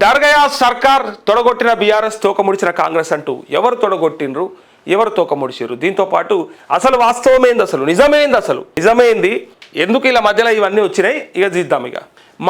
డర్గయా సర్కార్ తొడగొట్టిన బీఆర్ఎస్ తోకముడిచిన కాంగ్రెస్ అంటూ ఎవరు తొడగొట్టినరు, ఎవరు తోకముడిచారు, దీంతో పాటు అసలు వాస్తవమేంది, అసలు నిజమేంది, ఎందుకు ఇలా మధ్యలో ఇవన్నీ వచ్చినాయి, ఇక తీద్దాం. ఇక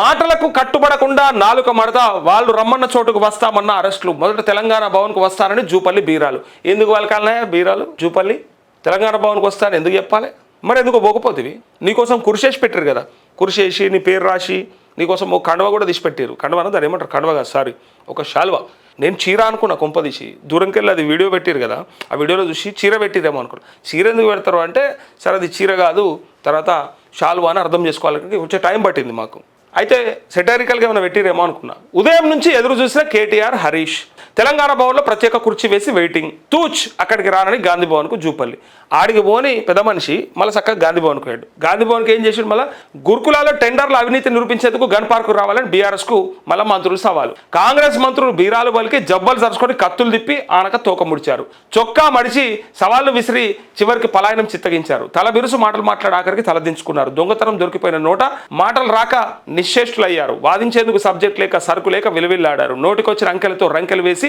మాటలకు కట్టుబడకుండా నాలుక మడత, వాళ్ళు రమ్మన్న చోటుకు వస్తామన్న అరెస్టులు. మొదట తెలంగాణ భవన్కు వస్తానని జూపల్లి బీరాలు. ఎందుకు వాళ్ళకాలన్నాయా బీరాలు? జూపల్లి తెలంగాణ భవన్కు వస్తాను ఎందుకు చెప్పాలి? మరి ఎందుకు పోకపోతేవి? నీకోసం కురిసేసి పెట్టారు కదా, కురిసేసి నీ పేరు రాసి నీకోసం ఒక కండవ కూడా తీసి పెట్టారు. కండవ దాన్ని ఏమంటారు, కండవ కాదు సారీ, ఒక శాల్వా. నేను చీర అనుకున్నా కొంపదీసి, దూరంకెళ్ళి అది వీడియో పెట్టారు కదా, ఆ వీడియోలో చూసి చీర పెట్టిరేమో అనుకున్నా. చీర ఎందుకు పెడతారు అంటే, సరే అది చీర కాదు, తర్వాత శాల్వా అని అర్థం చేసుకోవాలి, కొంచెం టైం పట్టింది మాకు. అయితే సెటారికల్గా ఏమైనా పెట్టిరేమో అనుకున్నా. ఉదయం నుంచి ఎదురు చూసిన కేటీఆర్, హరీష్. తెలంగాణ భవన్లో ప్రత్యేక కుర్చీ వేసి వెయిటింగ్. తూచ్ అక్కడికి రానని గాంధీ భవన్కు జూపల్లి. ఆడికి పోని పెద్ద మనిషి మళ్ళీ చక్కగా గాంధీ భవన్కు వెళ్ళాడు. గాంధీ భవన్కి ఏం చేసాడు, మళ్ళీ గురుకులాల్లో టెండర్ల అవినీతి నిరూపించేందుకు గన్ పార్కు రావాలని బీఆర్ఎస్కు మళ్ళీ మంత్రులు సవాలు. కాంగ్రెస్ మంత్రులు బీరాలు బలికి జబ్బలు జరుచుకొని కత్తులు తిప్పి ఆనక తోక ముడిచారు. చొక్కా మడిచి సవాళ్లు విసిరి చివరికి పలాయనం చిత్తగించారు. తల బిరుసు మాటలు మాట్లాడి ఆఖరికి తలదించుకున్నారు. దొంగతనం దొరికిపోయిన నోట మాటలు రాక నిశ్చేష్టులయ్యారు. వాదించేందుకు సబ్జెక్ట్ లేక సరుకు లేక విలువిల్లాడారు. నోటికొచ్చిన అంకెలతో రంకెలు వేసి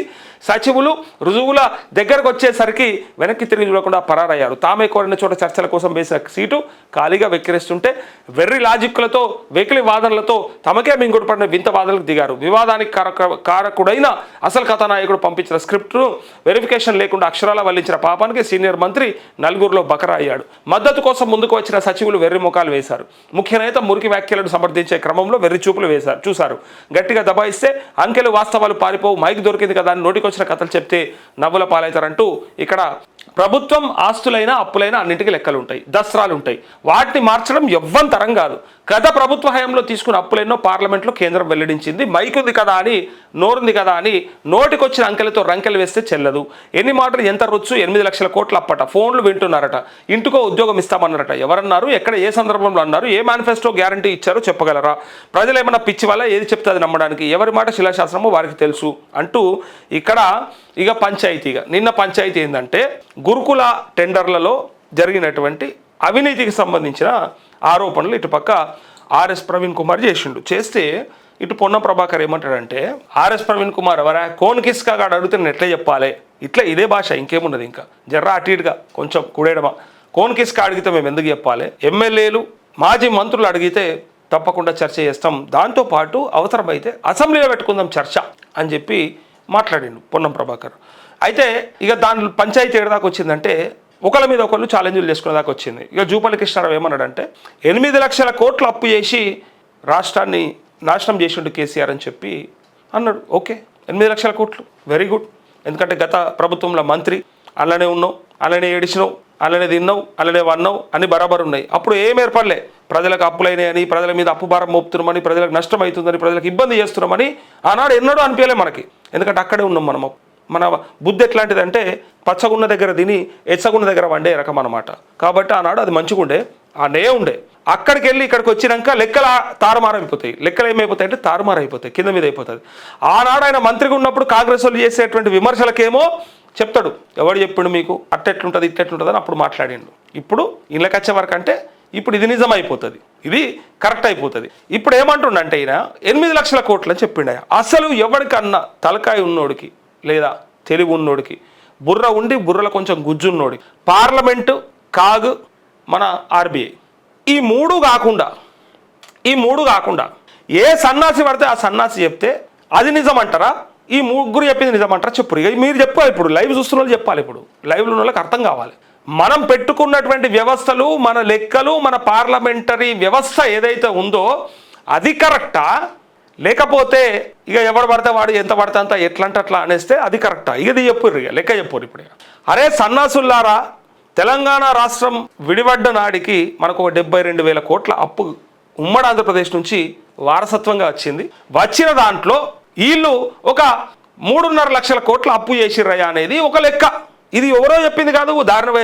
సచివులు రుజువుల దగ్గరకు వచ్చేసరికి వెనక్కి తిరిగి చూడకుండా పరారయ్యారు. తామే కోరిన చోట చర్చల కోసం వేసిన సీటు ఖాళీగా వెక్కిరిస్తుంటే వెర్రి లాజిక్లతో వెకిలి వాదనలతో తమకే మింగుడు పడిన వింత వాదనలకు దిగారు. వివాదానికి కారకుడైన అసలు కథానాయకుడు పంపించిన స్క్రిప్ట్ను వెరిఫికేషన్ లేకుండా అక్షరాల వల్లించిన పాపానికి సీనియర్ మంత్రి నలుగురిలో బకరా అయ్యాడు. మద్దతు కోసం ముందుకు వచ్చిన సచివులు వెర్రి ముఖాలు వేశారు. ముఖ్య నేత మురికి వ్యాఖ్యలను సమర్థించే క్రమంలో వెర్రి చూపులు చూశారు. గట్టిగా దబాయిస్తే అంకెలు వాస్తవాలు పారిపోవు, మైక్ దొరికింది కదా అని నోటికొచ్చిన కథలు చెప్తే నవ్వుల పాలవుతారంటూ ఇక్కడ ప్రభుత్వం ఆస్తులైనా అప్పులైనా అన్నింటికీ లెక్కలు ఉంటాయి, దస్త్రాలు ఉంటాయి. వాటిని మార్చడం ఎవ్వంతరం కాదు. గత ప్రభుత్వ హయాంలో తీసుకున్న అప్పులెన్నో పార్లమెంట్లో కేంద్రం వెల్లడించింది. మైకుంది కదా అని, నోరుంది కదా అని నోటికొచ్చిన అంకెలతో రంకెలు వేస్తే చెల్లదు. ఎన్ని మాటలు ఎంత రొచ్చు, 8 లక్షల కోట్ల అప్పట, ఫోన్లు వింటున్నారట, ఇంటికో ఉద్యోగం ఇస్తామన్నారట. ఎవరన్నారు, ఎక్కడ, ఏ సందర్భంలో అన్నారు, ఏ మేనిఫెస్టో గ్యారంటీ ఇచ్చారో చెప్పగలరా? ప్రజలు ఏమన్నా పిచ్చి వల్ల ఏది చెప్తే అది నమ్మడానికి, ఎవరి మాట శిలాశాస్త్రమో వారికి తెలుసు అంటూ ఇక్కడ ఇక పంచాయతీగా నిన్న పంచాయతీ ఏంటంటే, గురుకుల టెండర్లలో జరిగినటువంటి అవినీతికి సంబంధించిన ఆరోపణలు ఇటుపక్క ఆర్ఎస్ ప్రవీణ్ కుమార్ చేస్తే ఇటు పొన్నం ప్రభాకర్ ఏమంటాడంటే, ఆర్ఎస్ ప్రవీణ్ కుమార్ ఎవరా, కోన్ కిస్కా అడిగితే నేను ఎట్లా చెప్పాలి, ఇట్లా ఇదే భాష ఇంకేమున్నది, ఇంకా జర్రా అటు ఇటుగా కొంచెం కూడేయడమా. కోన్ కిస్కా అడిగితే మేము ఎందుకు చెప్పాలి, ఎమ్మెల్యేలు మాజీ మంత్రులు అడిగితే తప్పకుండా చర్చ చేస్తాం, దాంతోపాటు అవసరమైతే అసెంబ్లీలో పెట్టుకుందాం చర్చ అని చెప్పి మాట్లాడిండు పొన్నం ప్రభాకర్. అయితే ఇక దాని పంచాయతీ ఏడాదాకా వచ్చిందంటే ఒకళ్ళ మీద ఒకళ్ళు ఛాలెంజ్లు చేసుకునే దాకా వచ్చింది. ఇక జూపల్లి కృష్ణారావు ఏమన్నాడంటే, 8 లక్షల కోట్లు అప్పు చేసి రాష్ట్రాన్ని నాశనం చేసిండు కేసీఆర్ అని చెప్పి అన్నాడు. ఓకే, 8 లక్షల కోట్లు వెరీ గుడ్. ఎందుకంటే గత ప్రభుత్వంలో మంత్రి, అలానే ఉన్నావు, అలానే ఏడిచినావు, అలానే తిన్నావు, అలానే వన్నావు, అన్ని బరాబర్ ఉన్నాయి. అప్పుడు ఏం ఏర్పడలే, ప్రజలకు అప్పులైనాయని, ప్రజల మీద అప్పు భారం మోపుతున్నామని, ప్రజలకు నష్టం అవుతుందని, ప్రజలకు ఇబ్బంది చేస్తున్నామని ఆనాడు ఎన్నడూ అనిపించలే మనకి. ఎందుకంటే అక్కడే ఉన్నాం మనం. మన బుద్ధి ఎట్లాంటిదంటే, పచ్చగున్న దగ్గర తిని ఎచ్చగున్న దగ్గర వండే రకం అన్నమాట. కాబట్టి ఆనాడు అది మంచిగుండే, అనే ఉండే. అక్కడికి వెళ్ళి ఇక్కడికి వచ్చినాక లెక్కలు తారుమారైపోతాయి. లెక్కలు ఏమైపోతాయి అంటే తారుమారైపోతాయి, కింద మీద అయిపోతుంది. ఆనాడు ఆయన మంత్రిగా ఉన్నప్పుడు కాంగ్రెస్ వాళ్ళు చేసేటువంటి విమర్శలకేమో చెప్తాడు, ఎవడు చెప్పిండు మీకు, అట్టెట్లుంటుంది ఇట్టెట్లుంటుంది అని అప్పుడు మాట్లాడిండు. ఇప్పుడు ఇళ్ళకి వచ్చే వరకు అంటే ఇప్పుడు ఇది నిజం అయిపోతుంది, ఇది కరెక్ట్ అయిపోతుంది. ఇప్పుడు ఏమంటుండంటే ఈయన 8 లక్షల కోట్లు అని చెప్పిండు. అసలు ఎవరికన్నా తలకాయ ఉన్నోడికి లేదా తెలివి ఉన్నోడికి, బుర్ర ఉండి బుర్రలో కొంచెం గుజ్జున్నోడికి, పార్లమెంటు, కాగ్, మన ఆర్బీఐ, ఈ మూడు కాకుండా ఏ సన్నాసి పడితే ఆ సన్నాసి చెప్తే అది నిజం అంటారా, ఈ ముగ్గురు చెప్పింది నిజం అంటారా చెప్పు. ఇక మీరు చెప్పాలి, ఇప్పుడు లైవ్ చూస్తున్న వాళ్ళు చెప్పాలి, ఇప్పుడు లైవ్లో ఉన్న వాళ్ళకి అర్థం కావాలి. మనం పెట్టుకున్నటువంటి వ్యవస్థలు, మన లెక్కలు, మన పార్లమెంటరీ వ్యవస్థ ఏదైతే ఉందో అది కరెక్టా, లేకపోతే ఇక ఎవడు పడితే వాడు ఎంత పడితే అంత ఎట్లంటే అట్లా అనేస్తే అది కరెక్టా? ఇది చెప్పుర్రు, ఇక లెక్క చెప్పుర్రు. ఇప్పుడు అరే సన్నాసుల్లారా, తెలంగాణ రాష్ట్రం విడిపడ్డ నాడికి మనకు ఒక 72,000 కోట్ల అప్పు ఉమ్మడి ఆంధ్రప్రదేశ్ నుంచి వారసత్వంగా వచ్చింది. వచ్చిన దాంట్లో వీళ్ళు ఒక 3.5 లక్షల కోట్ల అప్పు చేసిర్రయ్యా అనేది ఒక లెక్క. ఇది ఎవరో చెప్పింది కాదు,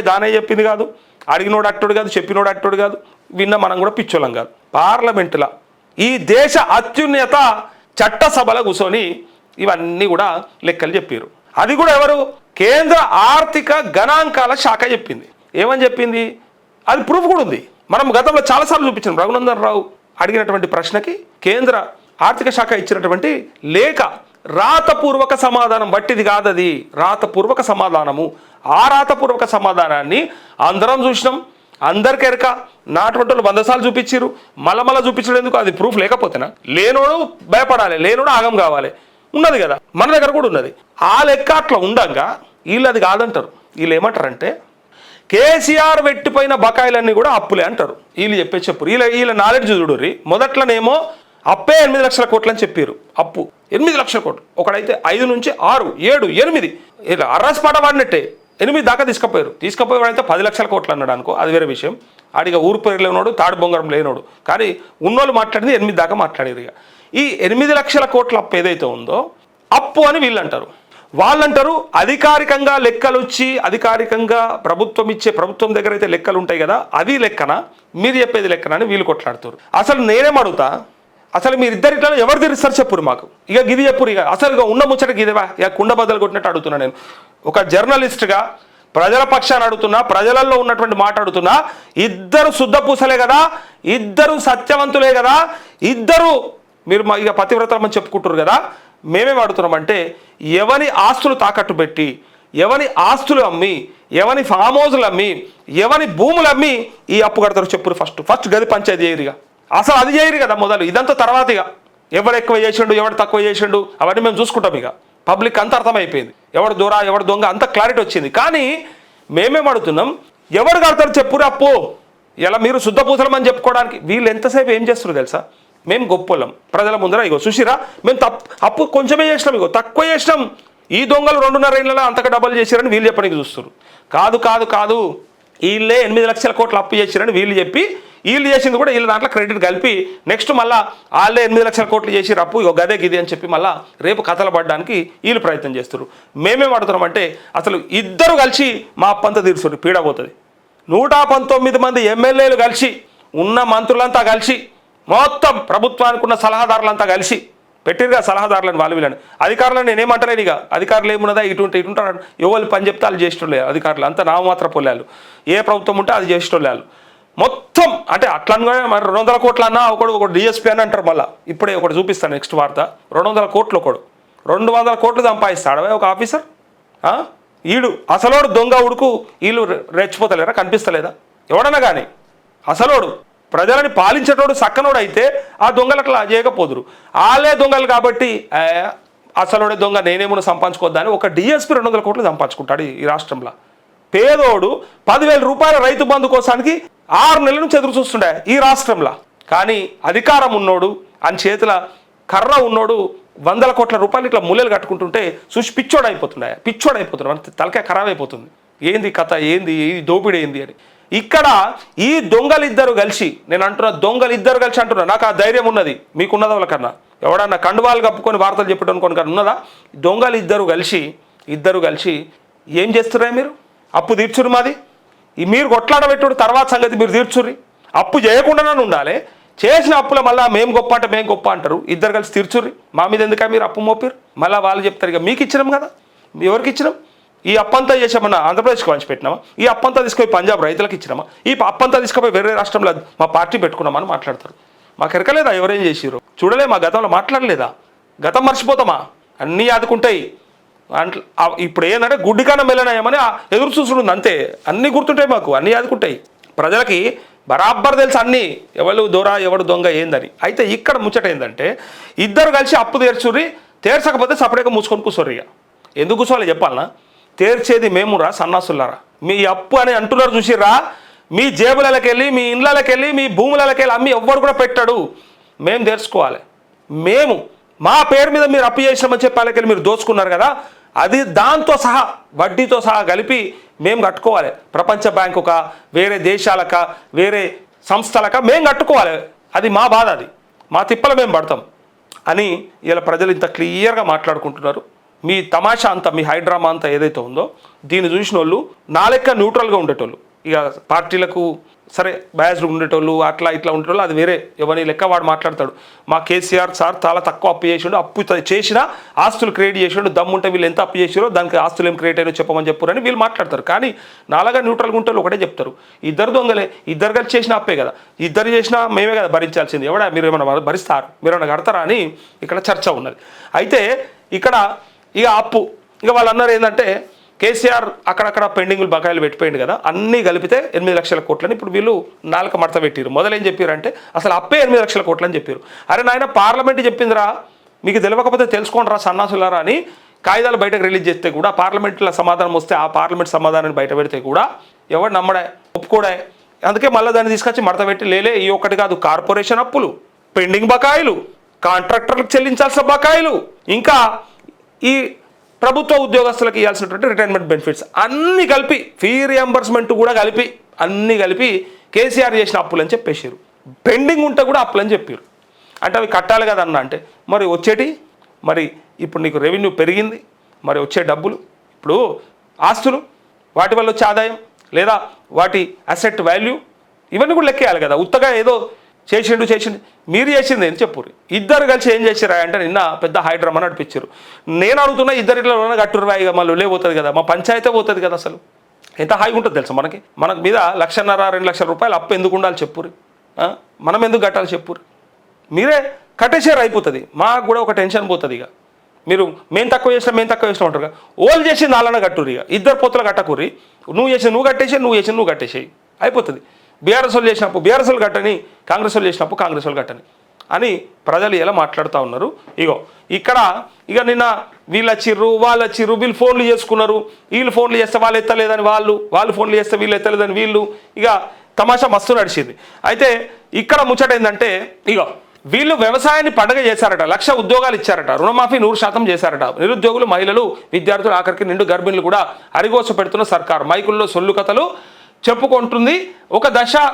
దానే చెప్పింది కాదు, అడిగినోడు అట్టోడు కాదు, చెప్పినోడు అట్టోడు కాదు, విన్న మనం కూడా పిచ్చోళ్ళం కాదు. పార్లమెంటులో ఈ దేశ అత్యున్నత చట్టసభలో కూర్చొని ఇవన్నీ కూడా లెక్కలు చెప్పారు. అది కూడా ఎవరు, కేంద్ర ఆర్థిక గణాంకాల శాఖ చెప్పింది. ఏమని చెప్పింది, అది ప్రూఫ్ కూడా ఉంది. మనం గతంలో చాలాసార్లు చూపించాం. రఘునందన్ రావు అడిగినటువంటి ప్రశ్నకి కేంద్ర ఆర్థిక శాఖ ఇచ్చినటువంటి లేఖ, రాతపూర్వక సమాధానం వట్టిది కాదది, రాతపూర్వక సమాధానము. ఆ రాతపూర్వక సమాధానాన్ని అందరం చూసినాం, అందరికి ఎరక. నాటువంటి వాళ్ళు 100 సార్లు చూపించారు, మళ్ళా చూపించడం ఎందుకు? అది ప్రూఫ్ లేకపోతేనా? లేనోడు భయపడాలి, లేనోడు ఆగం కావాలి. ఉన్నది కదా, మన దగ్గర కూడా ఉన్నది. ఆ లెక్క అట్లా ఉండగా వీళ్ళు అది కాదంటారు. వీళ్ళు ఏమంటారంటే కేసీఆర్ పెట్టిపోయిన బకాయిలన్నీ కూడా అప్పులే అంటారు. వీళ్ళు చెప్పు వీళ్ళ నాలెడ్జ్ చూడుర్రి. మొదట్లోనేమో అప్పే 8 లక్షల కోట్లు అని చెప్పారు. అప్పు 8 లక్షల కోట్లు. ఒకడైతే 5 నుంచి 6, 7, 8 ఇలా అర్రాస్ పాట వాడినట్టే 8 దాకా తీసుకుపోయేవాడైతే 10 లక్షల కోట్లు అన్నాడు అనుకో, అది వేరే విషయం. ఆడిగా ఊరు పేరు లేనోడు, తాడు బొంగరం లేనోడు. కానీ ఉన్నోళ్ళు మాట్లాడింది 8 దాకా మాట్లాడారు. ఇక ఈ 8 లక్షల కోట్ల అప్పు ఏదైతే ఉందో అప్పు అని వీళ్ళు అంటారు. వాళ్ళంటారు అధికారికంగా లెక్కలు వచ్చి, అధికారికంగా ప్రభుత్వం దగ్గర అయితే లెక్కలు ఉంటాయి కదా, అది లెక్కన, మీరు చెప్పేది లెక్కన అని వీళ్ళు కొట్లాడుతారు. అసలు నేనేం అడుగుతా, అసలు మీరిద్దరిట్లో ఎవరు తీరుస్తారు చెప్పురు మాకు. ఇక గిది చెప్పురు. ఇక అసలు ఉన్న ముచ్చట గిదివా, ఇక కుండ బద్దలు కొట్టినట్టు అడుగుతున్నా. నేను ఒక జర్నలిస్ట్గా ప్రజల పక్షాన్ని అడుగుతున్నా, ప్రజలలో ఉన్నటువంటి మాట అడుగుతున్నా. ఇద్దరు శుద్ధపూసలే కదా, ఇద్దరు సత్యవంతులే కదా, ఇద్దరు మీరు ఇక పతివ్రతమని చెప్పుకుంటారు కదా. మేమేం అడుగుతున్నామంటే ఎవని ఆస్తులు తాకట్టు పెట్టి, ఎవని ఆస్తులు అమ్మి, ఎవని ఫామ్ హౌజులు అమ్మి, ఎవని భూములు అమ్మి ఈ అప్పు కడతారు చెప్పురు. ఫస్ట్ గది పంచాయతీ చేయరుగా. అసలు అది చేయరు కదా మొదలు, ఇదంతా తర్వాత. ఇక ఎవడు ఎక్కువ చేసిండు, ఎవడు తక్కువ చేసిండు అవన్నీ మేము చూసుకుంటాం. ఇక పబ్లిక్ అంత అర్థమైపోయింది, ఎవడు దూర ఎవడు దొంగ అంత క్లారిటీ వచ్చింది. కానీ మేమేం అడుగుతున్నాం, ఎవరు కడతారు చెప్పురు అప్పు? ఇలా మీరు శుద్ధపూసలమని చెప్పుకోవడానికి వీళ్ళు ఎంతసేపు ఏం చేస్తారు తెలుసా? మేము గొప్పలం ప్రజల ముందర. ఇగో చూసిరా, మేము అప్పు కొంచెమే చేసినాం, ఇగో తక్కువ చేసినాం. ఈ దొంగలు 2.5 ఏళ్ళలో అంతగా డబ్బులు చేశారని వీళ్ళు చెప్పడానికి చూస్తారు. కాదు వీళ్ళే 8 లక్షల కోట్లు అప్పు చేశారని వీళ్ళు చెప్పి, వీళ్ళు చేసింది కూడా వీళ్ళ దాంట్లో క్రెడిట్ కలిపి నెక్స్ట్ మళ్ళీ వాళ్ళే 8 లక్షల కోట్లు చేసి అప్పు ఇగో గదే గిది అని చెప్పి మళ్ళీ రేపు కథలు పడడానికి వీళ్ళు ప్రయత్నం చేస్తారు. మేమేం అడుగుతున్నామంటే అసలు ఇద్దరు కలిసి మా అప్పంతా తీరుస్తారు, పీడబోతుంది. 119 మంది ఎమ్మెల్యేలు కలిసి, ఉన్న మంత్రులంతా కలిసి, మొత్తం ప్రభుత్వానికి ఉన్న సలహాదారులంతా కలిసి పెట్టిరుగా సలహాదారులను, వాళ్ళు వీళ్ళని. అధికారులను నేనేమంటలేను. ఇక అధికారులు ఏమున్నదా, ఇటుంటారు ఎవరు పని చెప్తే వాళ్ళు చేసేటోళ్ళు అధికారులు అంతా నామమాత్ర పొల్లాలు. ఏ ప్రభుత్వం ఉంటే అది చేసేటోళ్ళు మొత్తం. అంటే అట్లా మరి 200 కోట్లు అన్నా ఒకడు డిఎస్పీ అని అంటారు. మళ్ళీ ఇప్పుడే ఒకటి చూపిస్తాను నెక్స్ట్ వార్త. 200 కోట్లు ఒకడు 200 కోట్లు సంపాదిస్తాడు ఒక ఆఫీసర్. ఈడు అసలోడు దొంగ ఉడుకు. వీళ్ళు రెచ్చిపోతలేరా, కనిపిస్తలేదా? ఎవడన్నా కానీ అసలోడు ప్రజలని పాలించేటోడు సక్కనోడు అయితే ఆ దొంగలు అట్లా చేయకపోదురు. వాళ్ళే దొంగలు కాబట్టి అసలోడే దొంగ నేనేమో సంపాదించుకోద్దా అని ఒక డిఎస్పీ 200 కోట్లు సంపాదించుకుంటాడు ఈ రాష్ట్రంలో. పేదోడు 10,000 రూపాయల రైతు బంధు కోసానికి 6 నెలల నుంచి ఎదురు చూస్తుండే ఈ రాష్ట్రంలో. కానీ అధికారం ఉన్నోడు, అని చేతుల కర్ర ఉన్నోడు 100 కోట్ల రూపాయలు ఇట్లా మూలలు కట్టుకుంటుంటే చూసి పిచ్చోడైపోతున్నాడు. తలకాయ ఖరాబ్ అయిపోతుంది. ఏంది కథ, ఏంది ఈ దోపిడీ ఏంది అని. ఇక్కడ ఈ దొంగలిద్దరు కలిసి, నేను అంటున్నా దొంగలిద్దరు కలిసి అంటున్నా, నాకు ఆ ధైర్యం ఉన్నది, మీకున్నదా వాళ్ళకన్నా? ఎవడన్నా కండువాలు కప్పుకొని వార్తలు చెప్పడం కొనుకొని ఉన్నదా? దొంగలిద్దరు కలిసి ఏం చేస్తున్నారా మీరు? అప్పు తీర్చురు మాది. మీరు కొట్లాడబెట్టుడు తర్వాత సంగతి, మీరు తీర్చుర్రి. అప్పు చేయకుండానే ఉండాలి. చేసిన అప్పుల మళ్ళీ మేము గొప్ప అంటారు. ఇద్దరు కలిసి తీర్చుర్రి. మా మీద ఎందుక మీరు అప్పు మోపిరు? మళ్ళీ వాళ్ళు చెప్తారు ఇక మీకు ఇచ్చినాం కదా. ఎవరికి ఇచ్చినాం? ఈ అప్పంతా చేసామన్నా ఆంధ్రప్రదేశ్కి పంచి పెట్టినామా? ఈ అప్పంతా తీసుకొని పంజాబ్ రైతులకు ఇచ్చినామా? ఈ అప్పంతా తీసుకుపోయి వేరే రాష్ట్రంలో మా పార్టీ పెట్టుకున్నామని మాట్లాడతారు. మాకు ఎరకలేదా ఎవరేం చేసిరో? చూడలే, మా గతంలో మాట్లాడలేదా? గతం మర్చిపోతామా? అన్నీ ఆదుకుంటాయి. ఇప్పుడు ఏంటంటే గుడ్డికానం వెళ్ళనాయమని ఎదురు చూస్తుంది అంతే. అన్నీ గుర్తుంటాయి మాకు, అన్నీ ఆదుకుంటాయి. ప్రజలకి బరాబర్ తెలుసు అన్నీ, ఎవరు దొర ఎవడు దొంగ ఏందని. అయితే ఇక్కడ ముచ్చట ఏంటంటే ఇద్దరు కలిసి అప్పు తీర్చకపోతే సపరేట్గా మూసుకొని కూర్చోరు. ఇక ఎందుకు కూర్చోవాలి చెప్పాలనా? తీర్చేది మేమురా సన్నాసులారా. మీ అప్పు అని అంటున్నారు చూసిర్రా, మీ జేబులకి వెళ్ళి, మీ ఇండ్లకి వెళ్ళి, మీ భూములకి వెళ్ళి అమ్మి ఎవ్వరు కూడా పెట్టాడు. మేము తీర్చుకోవాలి. మేము మా పేరు మీద మీరు అప్పు చేసినామని చెప్పాలకెళ్ళి మీరు దోచుకున్నారు కదా, అది దాంతో సహా వడ్డీతో సహా కలిపి మేము కట్టుకోవాలి. ప్రపంచ బ్యాంకుక, వేరే దేశాలక, వేరే సంస్థలక మేము కట్టుకోవాలి. అది మా బాధ, అది మా తిప్పలు మేము పడతాం అని ఇలా ప్రజలు ఇంత క్లియర్గా మాట్లాడుకుంటున్నారు. మీ తమాషా అంతా, మీ హైడ్రామా అంతా ఏదైతే ఉందో దీన్ని చూసిన వాళ్ళు నా లెక్క న్యూట్రల్గా ఉండేటోళ్ళు, ఇక పార్టీలకు సరే బయాస్డ్ ఉండేటోళ్ళు అట్లా ఇట్లా ఉండేటోళ్ళు అది వేరే, ఎవరి లెక్క వాడు మాట్లాడతాడు. మా కేసీఆర్ సార్ చాలా తక్కువ అప్పు చేసిండు, అప్పు చేసిన ఆస్తులు క్రియేట్ చేసిండు, దమ్ముంటే వీళ్ళు ఎంత అప్పు చేసారో దానికి ఆస్తులు ఏం క్రియేట్ అయ్యో చెప్పమని చెప్పారని వీళ్ళు మాట్లాడతారు. కానీ నాలాగా న్యూట్రల్గా ఉంటారు ఒకటే చెప్తారు, ఇద్దరు దొంగలే, ఇద్దరు కలిసి చేసిన అప్పే కదా, ఇద్దరు చేసినా మేమే కదా భరించాల్సింది, ఎవడా మీరు ఏమైనా భరిస్తారు, మీరు ఏమైనా కడతారా అని ఇక్కడ చర్చ ఉన్నది. అయితే ఇక్కడ ఇక అప్పు ఇక వాళ్ళు అన్నారు ఏంటంటే కేసీఆర్ అక్కడక్కడ పెండింగ్లు బకాయిలు పెట్టిపోయింది కదా, అన్నీ కలిపితే 8 లక్షల కోట్లని ఇప్పుడు వీళ్ళు నాలుక మడత పెట్టారు. మొదలు ఏం చెప్పారంటే అసలు అప్పే 8 లక్షల కోట్లని చెప్పారు. అరే నాయన పార్లమెంట్ చెప్పిందిరా, మీకు తెలియకపోతే తెలుసుకోండిరా సన్నాసులారా అని కాగితాలు బయటకు రిలీజ్ చేస్తే కూడా, పార్లమెంట్లో సమాధానం వస్తే ఆ పార్లమెంట్ సమాధానాన్ని బయట పెడితే కూడా ఎవడు నమ్మడే ఒప్పుకోడే. అందుకే మళ్ళీ దాన్ని తీసుకొచ్చి మడత పెట్టి లేలే ఈ ఒక్కటి కాదు, కార్పొరేషన్ అప్పులు, పెండింగ్ బకాయిలు, కాంట్రాక్టర్లకు చెల్లించాల్సిన బకాయిలు, ఇంకా ఈ ప్రభుత్వ ఉద్యోగస్తులకు ఇవ్వాల్సినటువంటి రిటైర్మెంట్ బెనిఫిట్స్ అన్నీ కలిపి, ఫీ రియంబర్స్మెంట్ కూడా కలిపి అన్నీ కలిపి కేసీఆర్ చేసిన అప్పులు అని చెప్పేసారు. పెండింగ్ ఉంటే కూడా అప్పులు అని చెప్పారు. అంటే అవి కట్టాలి కదా అన్న అంటే మరి వచ్చేటి, మరి ఇప్పుడు నీకు రెవెన్యూ పెరిగింది, మరి వచ్చే డబ్బులు, ఇప్పుడు ఆస్తులు వాటి వల్ల వచ్చే ఆదాయం లేదా వాటి అసెట్ వాల్యూ ఇవన్నీ కూడా లెక్కేయాలి కదా. ఉత్తగా ఏదో చేసిండు మీరు చేసింది అని చెప్పురు. ఇద్దరు కలిసి ఏం చేసారా అంటే నిన్న పెద్ద హైడ్రామా నడిపించారు. నేను అడుగుతున్నా ఇద్దరిలో కట్టురు రాయిగా మళ్ళీ లేకపోతుంది కదా, మా పంచాయతీ పోతుంది కదా. అసలు ఎంత హాయిగా ఉంటుంది తెలుసా మనకు మీద 1,50,000 2 లక్షల రూపాయలు అప్పు ఎందుకు ఉండాలి చెప్పురు, మనం ఎందుకు కట్టాలి చెప్పురు. మీరే కట్టేసారు అయిపోతుంది, మాకు కూడా ఒక టెన్షన్ పోతుంది. ఇక మీరు మేము తక్కువ చేసినా అంటారు, ఓళ్ళు చేసింది అలానే కట్టురు. ఇక ఇద్దరు పొత్తులు కట్టకూరి, నువ్వు చేసి నువ్వు కట్టేసి, నువ్వు కట్టేసేయి అయిపోతుంది. బీఆర్ఎస్ వాళ్ళు చేసినప్పుడు బీఆర్ఎస్ వాళ్ళు కట్టని, కాంగ్రెస్ వాళ్ళు చేసినప్పుడు కాంగ్రెస్ వాళ్ళు కట్టని అని ప్రజలు ఎలా మాట్లాడుతూ ఉన్నారు. ఇగో ఇక్కడ ఇక నిన్న వీళ్ళు వచ్చిర్రు వాళ్ళు వచ్చిర్రు, వీళ్ళు ఫోన్లు చేసుకున్నారు, వీళ్ళు ఫోన్లు చేస్తే వాళ్ళు ఎత్తలేదని వాళ్ళు ఫోన్లు చేస్తే వీళ్ళు ఎత్తలేదని వీళ్ళు, ఇక తమాషా మస్తు నడిచింది. అయితే ఇక్కడ ముచ్చట ఏంటంటే ఇగో వీళ్ళు వ్యవసాయాన్ని పండగ చేశారట, 1,00,000 ఉద్యోగాలు ఇచ్చారట, రుణమాఫీ 100% చేశారట, నిరుద్యోగులు, మహిళలు, విద్యార్థులు, ఆఖరికి నిండు గర్భిణులు కూడా అరిగోస పెడుతున్న సర్కారు, మైకుల్లో సొల్లు కథలు చెప్పుకుంటుంది. ఒక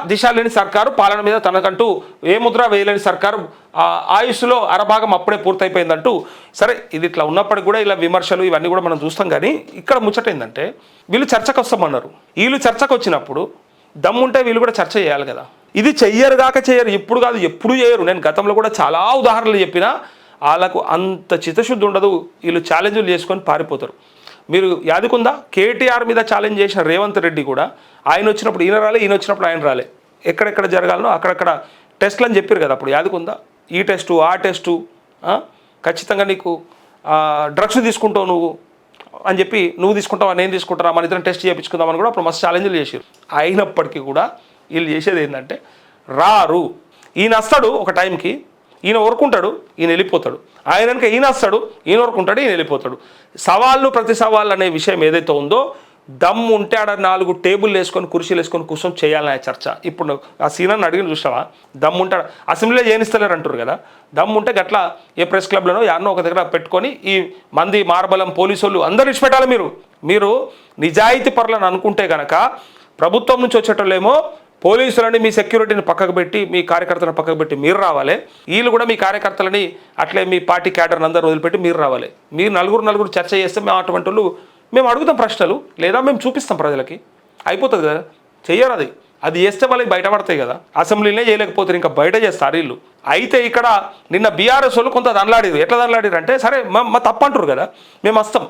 దిశ లేని సర్కారు, పాలన మీద తనకంటూ ఏ ముద్ర వేయలేని సర్కారు, ఆయుష్లో అరభాగం అప్పుడే పూర్తయిపోయిందంటూ. సరే ఇది ఇట్లా ఉన్నప్పటికీ కూడా ఇలా విమర్శలు ఇవన్నీ కూడా మనం చూస్తాం. కానీ ఇక్కడ ముచ్చట ఏంటంటే వీళ్ళు చర్చకు వస్తామన్నారు. వీళ్ళు చర్చకు వచ్చినప్పుడు దమ్ముంటే వీళ్ళు కూడా చర్చ చేయాలి కదా. ఇది చెయ్యరు ఇప్పుడు కాదు ఎప్పుడు చేయరు. నేను గతంలో కూడా చాలా ఉదాహరణలు చెప్పినా వాళ్ళకు అంత చిత్తశుద్ధి ఉండదు, వీళ్ళు ఛాలెంజ్లు చేసుకొని పారిపోతారు. మీరు యాదుకుందా కేటీఆర్ మీద ఛాలెంజ్ చేసిన రేవంత్ రెడ్డి కూడా ఆయన వచ్చినప్పుడు ఈయన రాలే, ఈయన వచ్చినప్పుడు ఆయన రాలే, ఎక్కడెక్కడ జరగాలనో అక్కడక్కడ టెస్ట్లు అని చెప్పారు కదా. అప్పుడు యాదుకుందా ఈ టెస్టు ఆ టెస్టు, ఖచ్చితంగా నీకు డ్రగ్స్ తీసుకుంటావు నువ్వు అని చెప్పి, నువ్వు తీసుకుంటావా నేను తీసుకుంటారా మన ఇద్దరం టెస్ట్ చేయించుకుందామని కూడా అప్పుడు మస్తు ఛాలెంజ్లు చేశారు. అయినప్పటికీ కూడా వీళ్ళు చేసేది ఏంటంటే రారు. ఈయన వస్తాడు ఒక టైంకి, ఈయన ఊరుకుంటాడు, ఈయన వెళ్ళిపోతాడు, ఆయన కనుక ఈయన వస్తాడు, ఈయన ఊరుకుంటాడు, ఈయన వెళ్ళిపోతాడు. సవాళ్ళు ప్రతి సవాళ్ళు అనే విషయం ఏదైతే ఉందో దమ్ము ఉంటే ఆడ 4 టేబుల్ వేసుకొని కుర్చీలు వేసుకొని కూర్చొని చేయాలనే చర్చ. ఇప్పుడు ఆ సీనాన్ని అడిగిన చూసావా, దమ్ము ఉంటే అసెంబ్లీలో చేయనిస్తలేరు అంటారు కదా, దమ్ము ఉంటే గట్లా ఏ ప్రెస్ క్లబ్లోనో యాన్నో ఒక దగ్గర పెట్టుకొని ఈ మంది మార్బలం పోలీసు వాళ్ళు అందరూ ఇచ్చిపెట్టాలి. మీరు నిజాయితీ పరులను అనుకుంటే కనుక ప్రభుత్వం నుంచి వచ్చేటోళ్ళేమో పోలీసులని మీ సెక్యూరిటీని పక్కకు పెట్టి మీ కార్యకర్తలను పక్కకు పెట్టి మీరు రావాలి, వీళ్ళు కూడా మీ కార్యకర్తలని అట్లే మీ పార్టీ క్యాడర్ని అందరూ వదిలిపెట్టి మీరు రావాలి. మీరు నలుగురు చర్చ చేస్తే మేము అటువంటి వాళ్ళు మేము అడుగుతాం ప్రశ్నలు, లేదా మేము చూపిస్తాం ప్రజలకి, అయిపోతుంది కదా. చెయ్యరు అది చేస్తే వాళ్ళకి బయటపడతాయి కదా. అసెంబ్లీనే చేయలేకపోతారు, ఇంకా బయట చేస్తారు వీళ్ళు. అయితే ఇక్కడ నిన్న బీఆర్ఎస్ వాళ్ళు కొంత దండలాడారు. ఎట్లా దండలాడారు అంటే సరే మా తప్పంటారు కదా, మేము వస్తాం,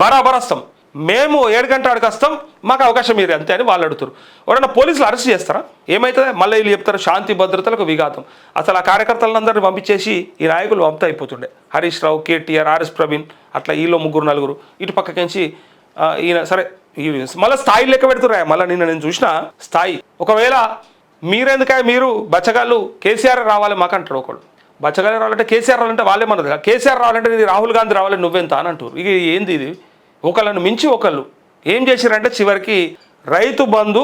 బరాబర్ వస్తాం, మేము 7 గంటల ఆడికి వస్తాం, మాకు అవకాశం మీరు అంతే అని వాళ్ళు అడుగుతారు. ఎవరైనా పోలీసులు అరెస్ట్ చేస్తారా? ఏమవుతుంది? మళ్ళీ వీళ్ళు చెప్తారు శాంతి భద్రతలకు విఘాతం. అసలు ఆ కార్యకర్తలందరినీ పంపించేసి ఈ నాయకులు పంపుతా అయిపోతుండే. హరీష్ రావు, కేటీఆర్, ఆర్ఎస్ ప్రవీణ్, అట్లా వీళ్ళు 3 4 ఇటు పక్కకించి ఈయన. సరే మళ్ళీ స్థాయి లెక్క పెడుతురా. మళ్ళీ నిన్న నేను చూసిన స్థాయి. ఒకవేళ మీరు బచ్చగాళ్ళు కేసీఆర్ రావాలి మాకు అంటారు ఒకళ్ళు. బచ్చగాళ్ళు రావాలంటే కేసీఆర్ రావాలంటే వాళ్ళేమన్నది, కేసీఆర్ రావాలంటే రాహుల్ గాంధీ రావాలి నువ్వెంత అని అంటారు. ఇక ఏంది ఇది? ఒకళ్ళని మించి ఒకళ్ళు ఏం చేశారంటే చివరికి రైతు బంధు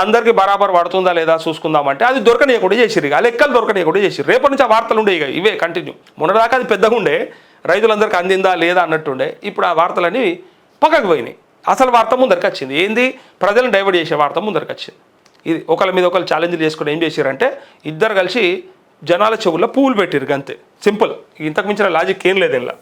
అందరికీ బరాబర్ పడుతుందా లేదా చూసుకుందామంటే అది దొరకనీయకుండా చేసిరు. ఇక ఆ లెక్కలు దొరకనీయకుండా చేసిరు. రేపటి నుంచి ఆ వార్తలు ఉండే, ఇక ఇవే కంటిన్యూ. మొన్నదాకా అది పెద్దగా ఉండే, రైతులందరికీ అందిందా లేదా అన్నట్టుండే. ఇప్పుడు ఆ వార్తలన్నీ పక్కకు పోయినాయి. అసలు వార్త ముందరికి వచ్చింది. ఏంది? ప్రజలను డైవర్ట్ చేసే వార్త ముందరికి వచ్చింది. ఇది ఒకళ్ళ మీద ఒకళ్ళు ఛాలెంజ్లు చేసుకుని ఏం చేశారంటే ఇద్దరు కలిసి జనాల చెవుల్లో పువ్వులు పెట్టిరు అంతే. సింపుల్. ఇంతకు మించిన లాజిక్ ఏం లేదు ఇలా.